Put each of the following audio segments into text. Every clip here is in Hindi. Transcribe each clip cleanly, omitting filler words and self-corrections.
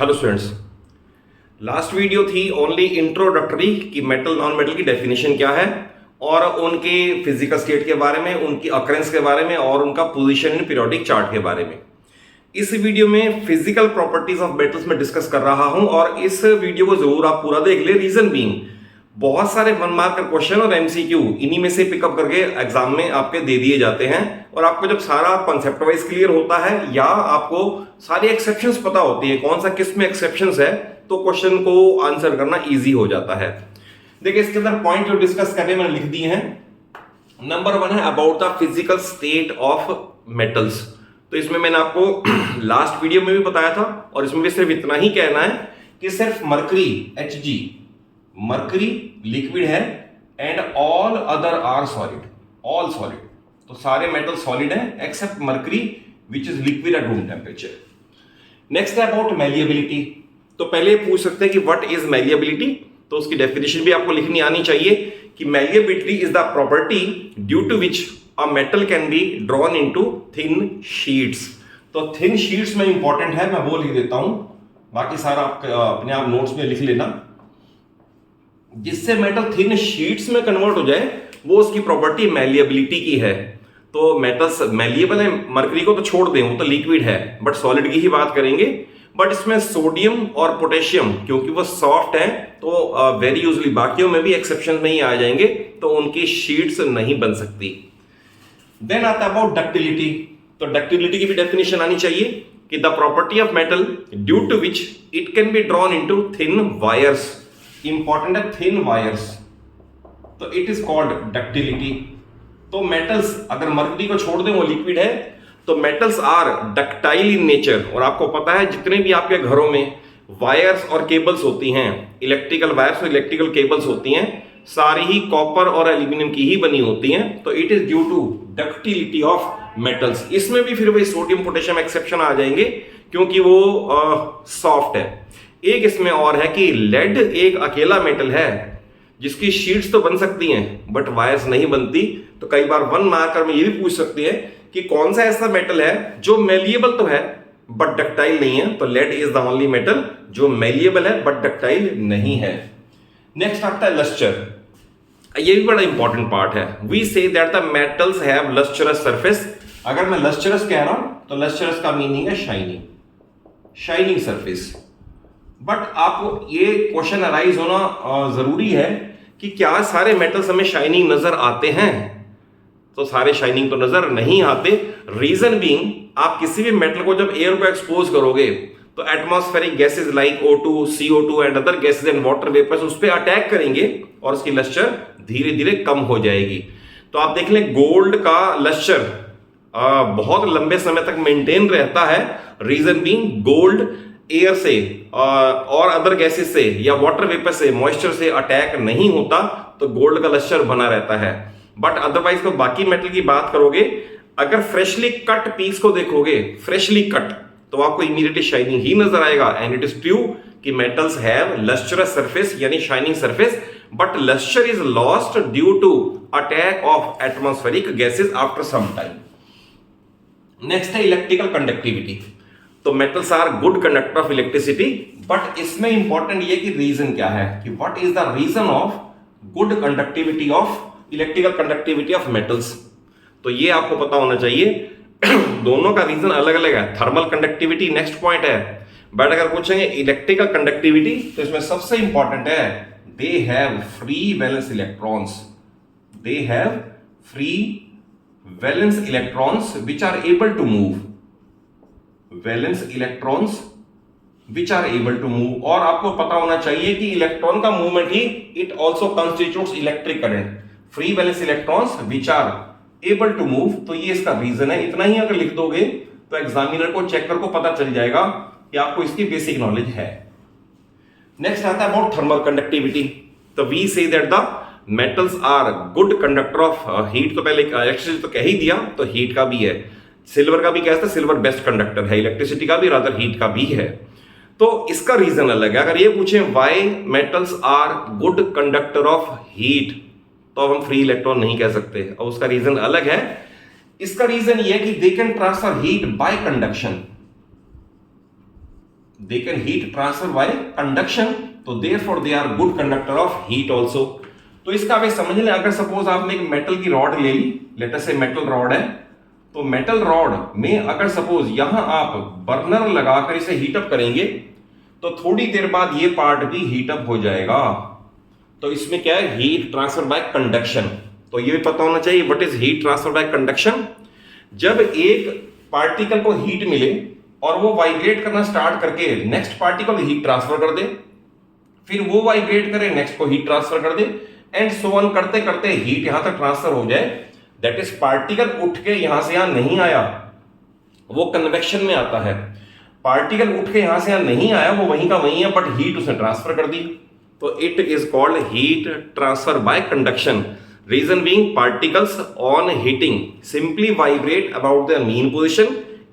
हेलो स्टूडेंट्स, लास्ट वीडियो थी ओनली इंट्रोडक्टरी कि मेटल नॉन मेटल की डेफिनेशन क्या है और उनके फिजिकल स्टेट के बारे में, उनकी अकरेंस के बारे में और उनका पोजीशन इन पीरियोडिक चार्ट के बारे में। इस वीडियो में फिजिकल प्रॉपर्टीज ऑफ मेटल्स में डिस्कस कर रहा हूं और इस वीडियो को जरूर आप पूरा देख ले। रीजन बीइंग बहुत सारे 1 मार्क का क्वेश्चन और एमसीक्यू इन्हीं में से पिकअप करके एग्जाम में आपके दे दिए जाते हैं और आपको जब सारा कॉन्सेप्ट वाइज क्लियर होता है या आपको सारी एक्सेप्शंस पता होती है कौन सा किस में एक्सेप्शंस है, तो क्वेश्चन को आंसर करना इजी हो जाता है। देखिए इसके अंदर पॉइंट जो डिस्कस करने मैंने लिख दिए हैं। नंबर 1 है about the physical state of metals. तो इसमें मैंने आपको लास्ट वीडियो में भी बताया था और इसमें भी सिर्फ इतना ही कहना है कि सिर्फ मरकरी Hg मरकरी लिक्विड है and all other are solid, all solid. तो सारे मेटल सॉलिड हैं except mercury which is liquid at room temperature. Next है अबाउट मैलिएबिलिटी। तो पहले पूछ सकते हैं कि व्हाट इज मैलिएबिलिटी, तो उसकी डेफिनेशन भी आपको लिखनी आनी चाहिए कि malleability is the property due to which a metal can be drawn into thin sheets. तो थिन शीट्स में इंपॉर्टेंट है, मैं वो लिख देता हूं, बाकी सारा आप अपने आप नोट्स में लिख लेना। जिससे मेटल थिन शीट्स में कन्वर्ट हो जाए वो उसकी प्रॉपर्टी मैलिएबिलिटी की है। तो मेटल्स मैलिएबल है, मरकरी को तो छोड़ दें, वो तो लिक्विड है, बट सॉलिड की ही बात करेंगे। बट इसमें सोडियम और पोटेशियम क्योंकि वो सॉफ्ट है तो वेरी यूजली बाकियों में भी एक्सेप्शन में ही आ जाएंगे, तो उनकी शीट्स नहीं बन सकती। देन आता है अबाउट डक्टिलिटी। तो डक्टिलिटी की भी डेफिनेशन आनी चाहिए कि the property of metal due to which it can be drawn into thin wires. Important है थिन वायर्स, तो इट इज कॉल्ड डक्टिलिटी। तो मेटल्स अगर मरकरी को छोड़ दें वो लिक्विड है, तो metals are ductile in nature. और आपको पता है जितने भी आपके घरों में वायर्स और केबल्स होती हैं, इलेक्ट्रिकल वायर्स और इलेक्ट्रिकल केबल्स होती हैं, सारी ही कॉपर और एल्यूमिनियम की ही बनी होती हैं। तो it is due to ductility of metals. इसमें भी फिर वही सोडियम पोटेशियम एक्सेप्शन आ जाएंगे क्योंकि वो सॉफ्ट है। एक इसमें और है कि लेड एक अकेला मेटल है जिसकी शीट्स तो बन सकती हैं बट वायर्स नहीं बनती। तो कई बार 1 मार्कर में ये भी पूछ सकते हैं कि कौन सा ऐसा मेटल है जो मेलिएबल तो है बट डक्टाइल नहीं है। तो lead is the only metal जो मेलिएबल है बट डक्टाइल नहीं है। नेक्स्ट आता है लस्टर। ये भी बड़ा इंपॉर्टेंट पार्ट है। We say that the metals have lustrous surface. अगर मैं लस्टरस कह रहा हूं तो लस्टरस का मीनिंग है शाइनिंग, शाइनिंग सरफेस। बट आपको ये क्वेश्चन अराइज होना जरूरी है कि क्या सारे मेटल्स हमें शाइनिंग नजर आते हैं? तो सारे शाइनिंग तो नजर नहीं आते। रीजन बीइंग आप किसी भी मेटल को जब एयर को एक्सपोज करोगे तो atmospheric gases like O2, CO2 and other gases and water vapours उस पर अटैक करेंगे और उसकी लस्टर धीरे धीरे कम हो जाएगी। तो आप देख लें गोल्ड का लस्टर बहुत लंबे समय तक मेंटेन रहता है। रीजन बीइंग गोल्ड एयर से और अदर गैसेस से या वाटर वेपर से, मॉइस्चर से अटैक नहीं होता, तो गोल्ड का लस्टर बना रहता है। बट अदरवाइज तो बाकी मेटल की बात करोगे, अगर फ्रेशली कट पीस को देखोगे, फ्रेशली कट, तो आपको इमीडिएटली शाइनिंग ही नजर आएगा। एंड इट इज ट्रू कि मेटल्स हैव लस्टरस सरफेस यानी shining surface, but lustre is lost due to attack of atmospheric gases after some time. Next है इलेक्ट्रिकल कंडक्टिविटी। तो metals are good conductor of electricity, but इसमें इंपॉर्टेंट ये कि रीजन क्या है, कि what is the reason of good conductivity of electrical conductivity of metals. तो ये आपको पता होना चाहिए। दोनों का रीजन अलग अलग है। थर्मल कंडक्टिविटी नेक्स्ट पॉइंट है, बट अगर पूछेंगे इलेक्ट्रिकल कंडक्टिविटी तो इसमें सबसे इंपॉर्टेंट है they have free valence electrons, they have free valence electrons which are able to move, valence electrons which are able to move. और आपको पता होना चाहिए कि इलेक्ट्रॉन का मूवमेंट ही it also constitutes electric current. Free valence electrons which are able to move, तो ये इसका रीजन है। इतना ही अगर लिख दोगे तो एग्जामिनर को, चेकर को पता चल जाएगा कि आपको इसकी बेसिक नॉलेज है। नेक्स्ट आता है अबाउट थर्मल कंडक्टिविटी। तो we say that the metals are good conductor of heat. तो पहले इलेक्ट्रिसिटी तो कह ही दिया, तो हीट का भी है। सिल्वर का भी कहते हैं, सिल्वर बेस्ट कंडक्टर है, इलेक्ट्रिसिटी का भी, रादर हीट का भी है। तो इसका रीजन अलग है। अगर ये पूछे why metals are good conductor of heat, तो हम फ्री इलेक्ट्रॉन नहीं कह सकते और उसका रीजन अलग है। इसका रीजन ये है कि they can transfer heat by conduction. They can heat transfer by conduction, तो therefore they are good conductor of heat also. तो इसका आप समझ लें, अगर सपोज आपने एक मेटल की रॉड ले ली, लेट अस से मेटल रॉड है, तो मेटल रॉड में अगर सपोज यहां आप बर्नर लगाकर इसे हीटअप करेंगे तो थोड़ी देर बाद ये पार्ट भी हीटअप हो जाएगा। तो इसमें क्या है, हीट ट्रांसफर बाय कंडक्शन। तो ये भी पता होना चाहिए what is heat transfer by conduction. जब एक पार्टिकल को हीट मिले और वो वाइब्रेट करना स्टार्ट करके नेक्स्ट पार्टिकल हीट ट्रांसफर कर दे, फिर वो वाइब्रेट करे नेक्स्ट को हीट ट्रांसफर कर दे, एंड सो ऑन करते करते हीट यहां तक ट्रांसफर हो जाए, दैट इज पार्टिकल उठ के यहां से यहां नहीं आया, वो कन्वेक्शन में आता है। पार्टिकल उठ के यहां से यहां नहीं आया, वो वहीं का वहीं है, बट हीट उसने ट्रांसफर कर दी, तो it is called heat transfer by conduction. Reason being particles on heating simply vibrate about their mean position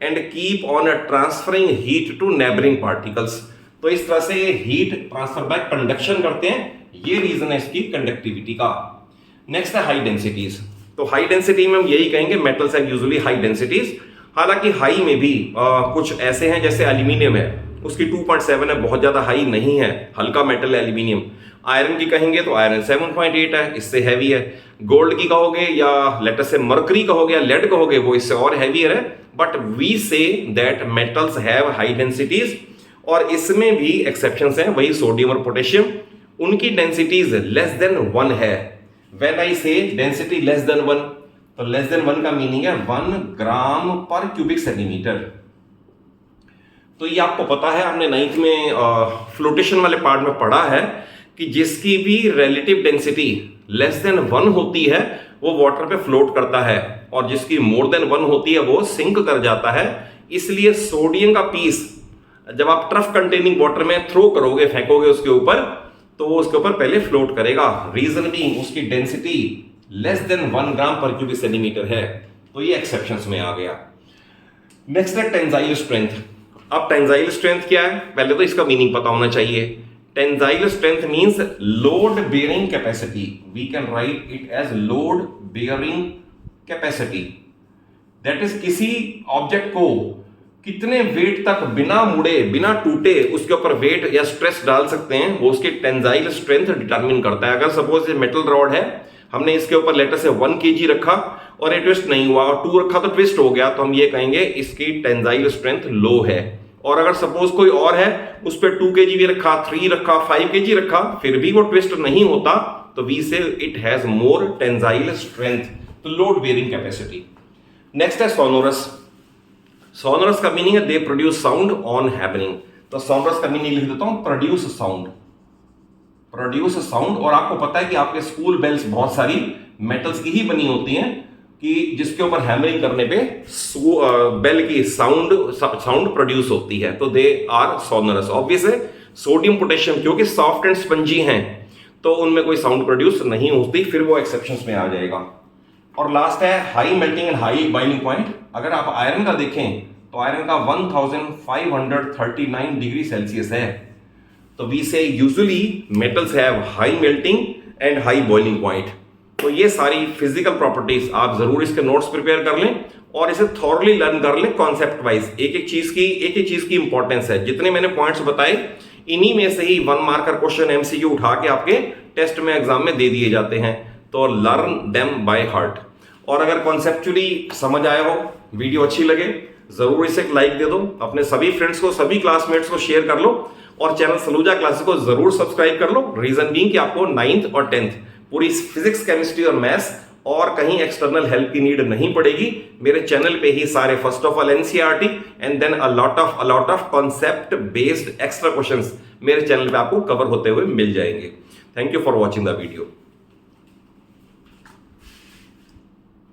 and keep on transferring heat to neighbouring particles. तो इस तरह से ये हीट ट्रांसफर बाय कंडक्शन करते हैं, ये रीजन है इसकी कंडक्टिविटी का। नेक्स्ट है हाई डेंसिटीज। तो हाई डेंसिटी में हम यही कहेंगे metals have usually high densities. हालांकि हाई में भी कुछ ऐसे हैं, जैसे एल्यूमिनियम है, उसकी 2.7 है, बहुत ज्यादा हाई नहीं है, हल्का मेटल है एल्यूमिनियम। आयरन की कहेंगे तो आयरन 7.8 है, इससे हैवी है। गोल्ड की कहोगे या लेट अस से मर्करी कहोगे या लेड कहोगे, वो इससे और हैवियर है। But we say that metals have high densities, और इसमें भी एक्सेप्शंस हैं, वही सोडियम और पोटेशियम, उनकी डेंसिटीज लेस देन 1 है। व्हेन आई से डेंसिटी लेस देन 1, तो लेस देन 1 का मीनिंग है 1 ग्राम पर क्यूबिक सेंटीमीटर। तो ये आपको पता है, हमने 9th में फ्लोटेशन वाले पार्ट में पढ़ा है कि जिसकी भी रिलेटिव डेंसिटी लेस देन 1 होती है वो वाटर पे फ्लोट करता है, और जिसकी मोर देन 1 होती है वो सिंक कर जाता है। इसलिए सोडियम का पीस जब आप ट्रफ कंटेनिंग वाटर में थ्रो करोगे, फेंकोगे उसके ऊपर, तो वो उसके ऊपर पहले फ्लोट करेगा। रीजन भी उसकी डेंसिटी लेस देन 1 ग्राम पर क्यूबिक सेंटीमीटर है, तो ये एक्सेप्शंस में आ गया। नेक्स्ट है टेंसाइल स्ट्रेंथ। अब टेंसाइल स्ट्रेंथ क्या है, पहले तो इसका मीनिंग पता होना चाहिए। Tensile strength means load bearing capacity, we can write it as load bearing capacity. That is किसी ऑब्जेक्ट को कितने वेट तक बिना मुड़े बिना टूटे उसके ऊपर वेट या स्ट्रेस डाल सकते हैं, वो उसकी टेंसाइल स्ट्रेंथ डिटरमिन करता है। अगर सपोज ये मेटल रॉड है, हमने इसके ऊपर लेटर से 1 kg रखा और ये ट्विस्ट नहीं हुआ, और 2 रखा तो ट्विस्ट हो गया, तो हम ये कहेंगे इसकी टेंसाइल स्ट्रेंथ लो है। और अगर सपोज कोई और है, उस पर 2 kg भी रखा, 3 रखा, 5 kg रखा, फिर भी वो ट्विस्ट नहीं होता, तो वी से it has more tensile strength, तो लोड बेयरिंग कैपेसिटी। नेक्स्ट है सोनोरस। सोनोरस का मीनिंग है they produce sound on happening. तो सोनोरस का मीनिंग लिख देता हूं, प्रोड्यूस साउंड, प्रोड्यूस साउंड। और आपको पता है कि आपके स्कूल बेल्स बहुत सारी मेटल्स की ही बनी होती हैं, कि जिसके ऊपर हैमरिंग करने पे बेल की साउंड प्रोड्यूस होती है, तो दे आर सोनोरस। ऑब्वियस है, सोडियम पोटेशियम क्योंकि सॉफ्ट एंड स्पंजी हैं, तो उनमें कोई साउंड प्रोड्यूस नहीं होती, फिर वो एक्सेप्शंस में आ जाएगा। और लास्ट है high melting and high boiling point. अगर आप आयरन का देखें तो आयरन का 1539 डिग्री सेल्सियस है। तो वी से usually metals have high melting and high boiling point. तो ये सारी फिजिकल प्रॉपर्टीज आप जरूर इसके नोट्स प्रिपेयर कर लें और इसे थॉरली लर्न कर लें कॉन्सेप्ट वाइज। एक एक चीज की इंपॉर्टेंस है। जितने मैंने पॉइंट्स बताए, इन्हीं में से ही 1 मार्कर क्वेश्चन एमसीक्यू उठा के आपके टेस्ट में एग्जाम में दे दिए जाते हैं। तो लर्न देम बाय हार्ट। और अगर कॉन्सेप्चुअली समझ आया हो, वीडियो अच्छी लगे, जरूर इसे एक लाइक दे दो, अपने सभी फ्रेंड्स को, सभी क्लासमेट्स को शेयर कर लो, और चैनल सलूजा क्लासेस को जरूर सब्सक्राइब कर लो। रीजन बीइंग कि आपको 9th और 10th पूरी फिजिक्स, केमिस्ट्री और मैथ्स और कहीं एक्सटर्नल हेल्प की नीड नहीं पड़ेगी। मेरे चैनल पे ही सारे first of all NCERT and then a lot of concept based extra questions मेरे चैनल पे आपको कवर होते हुए मिल जाएंगे। Thank you for watching the video.